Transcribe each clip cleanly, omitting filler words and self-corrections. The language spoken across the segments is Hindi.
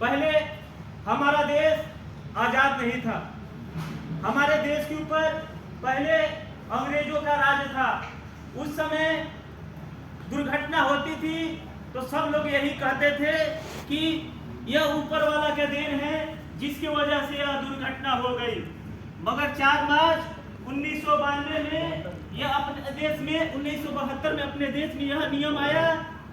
पहले हमारा देश आजाद नहीं था। हमारे देश के ऊपर पहले अंग्रेजों का राज था। उस समय दुर्घटना होती थी तो सब लोग यही कहते थे कि यह ऊपर वाला का देन है, जिसकी वजह से यह दुर्घटना हो गई। मगर 4 मार्च 1992 में यह अपने देश में 1972 में अपने देश में यह नियम आया,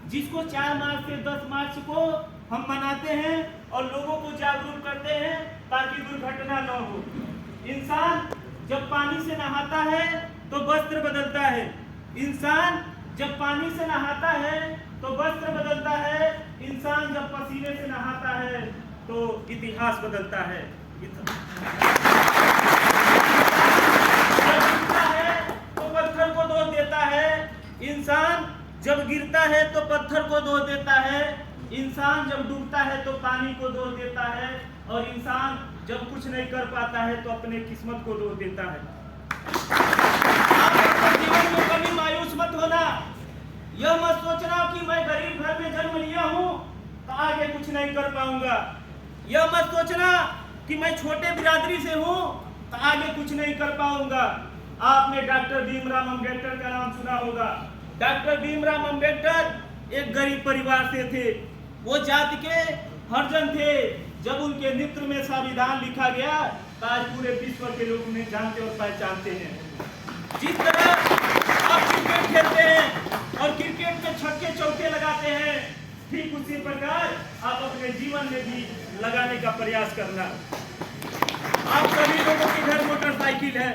जिसको 4 मार्च से 10 मार्च को हम मनाते हैं और लोगों को जागरूक करते हैं ताकि दुर्घटना न हो। इंसान जब पानी से नहाता है तो वस्त्र बदलता है। इंसान जब पानी से नहाता है तो वस्त्र बदलता है। इंसान जब पसीने से नहाता है तो इतिहास बदलता है। जब गिरता है तो पत्थर को दोष देता है। इंसान जब गिरता है तो पत्थर को दोष देता है। इंसान जब डूबता है तो पानी को दोष देता है। और इंसान जब कुछ नहीं कर पाता है तो अपने किस्मत को दोष देता है। आप अपने जीवन में कभी मायूस मत होना। यह मत सोचना कि मैं गरीब घर में जन्म लिया हूँ तो आगे कुछ नहीं कर पाऊंगा। यह मत सोचना कि मैं छोटे बिरादरी से हूँ तो आगे कुछ नहीं कर पाऊंगा। आपने डॉक्टर भीमराव अंबेडकर का नाम सुना होगा। डॉक्टर भीमराव अंबेडकर एक गरीब परिवार से थे। वो जाति के हरिजन थे। जब उनके नेतृत्व में संविधान लिखा गया तो आज पूरे विश्व के लोग उन्हें जानते और पहचानते हैं। जिस तरह आप क्रिकेट खेलते हैं और क्रिकेट में छक्के चौके लगाते हैं, ठीक उसी प्रकार आप अपने जीवन में भी लगाने का प्रयास करना। आप सभी लोगों के घर मोटरसाइकिल है,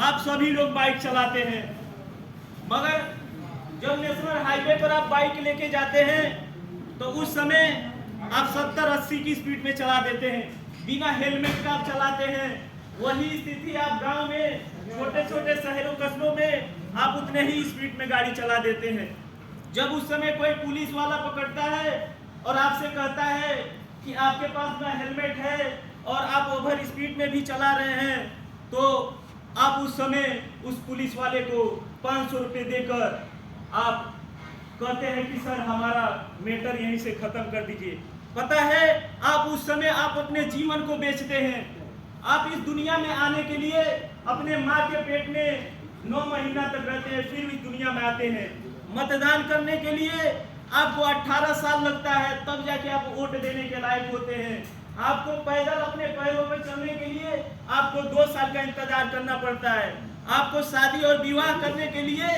आप सभी लोग बाइक चलाते हैं, मगर जब नेशनल हाईवे पर आप बाइक लेके जाते हैं तो उस समय आप 70-80 की स्पीड में चला देते हैं, बिना हेलमेट का आप चलाते हैं। वही स्थिति आप गांव में, छोटे छोटे शहरों कस्बों में आप उतने ही स्पीड में गाड़ी चला देते हैं। जब उस समय कोई पुलिस वाला पकड़ता है और आपसे कहता है कि आपके पास ना हेलमेट है और आप ओवर स्पीड में भी चला रहे हैं, तो आप उस समय उस पुलिस वाले को 500 रुपये देकर आप कहते हैं कि सर हमारा मैटर यहीं से खत्म कर दीजिए। पता है आप उस समय आप अपने जीवन को बेचते हैं। आप इस दुनिया में आने के लिए अपने माँ के पेट में 9 महीना तक रहते हैं, फिर इस दुनिया में आते हैं। मतदान करने के लिए आपको 18 साल लगता है, तब जाके आप वोट देने के लायक होते हैं। आपको पैदल अपने पैरों पर चलने के लिए आपको 2 साल का इंतजार करना पड़ता है। आपको शादी और विवाह करने के लिए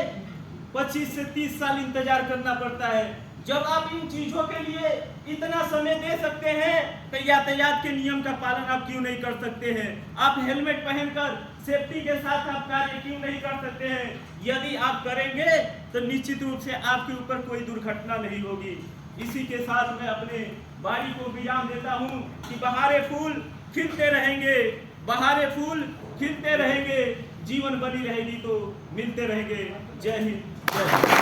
25 से 30 साल इंतजार करना पड़ता है। जब आप इन चीजों के लिए इतना समय दे सकते हैं तो यातायात के नियम का पालन आप क्यों नहीं कर सकते हैं? आप हेलमेट पहनकर सेफ्टी के साथ आप कार्य क्यों नहीं कर सकते हैं? यदि आप करेंगे तो निश्चित रूप से आपके ऊपर कोई दुर्घटना नहीं होगी। इसी के साथ मैं अपने वाणी को विराम देता हूँ कि बहारे फूल खिलते रहेंगे, बहारे फूल खिलते रहेंगे, जीवन बनी रहेगी तो मिलते रहेंगे। जय हिंद, जय हिंद।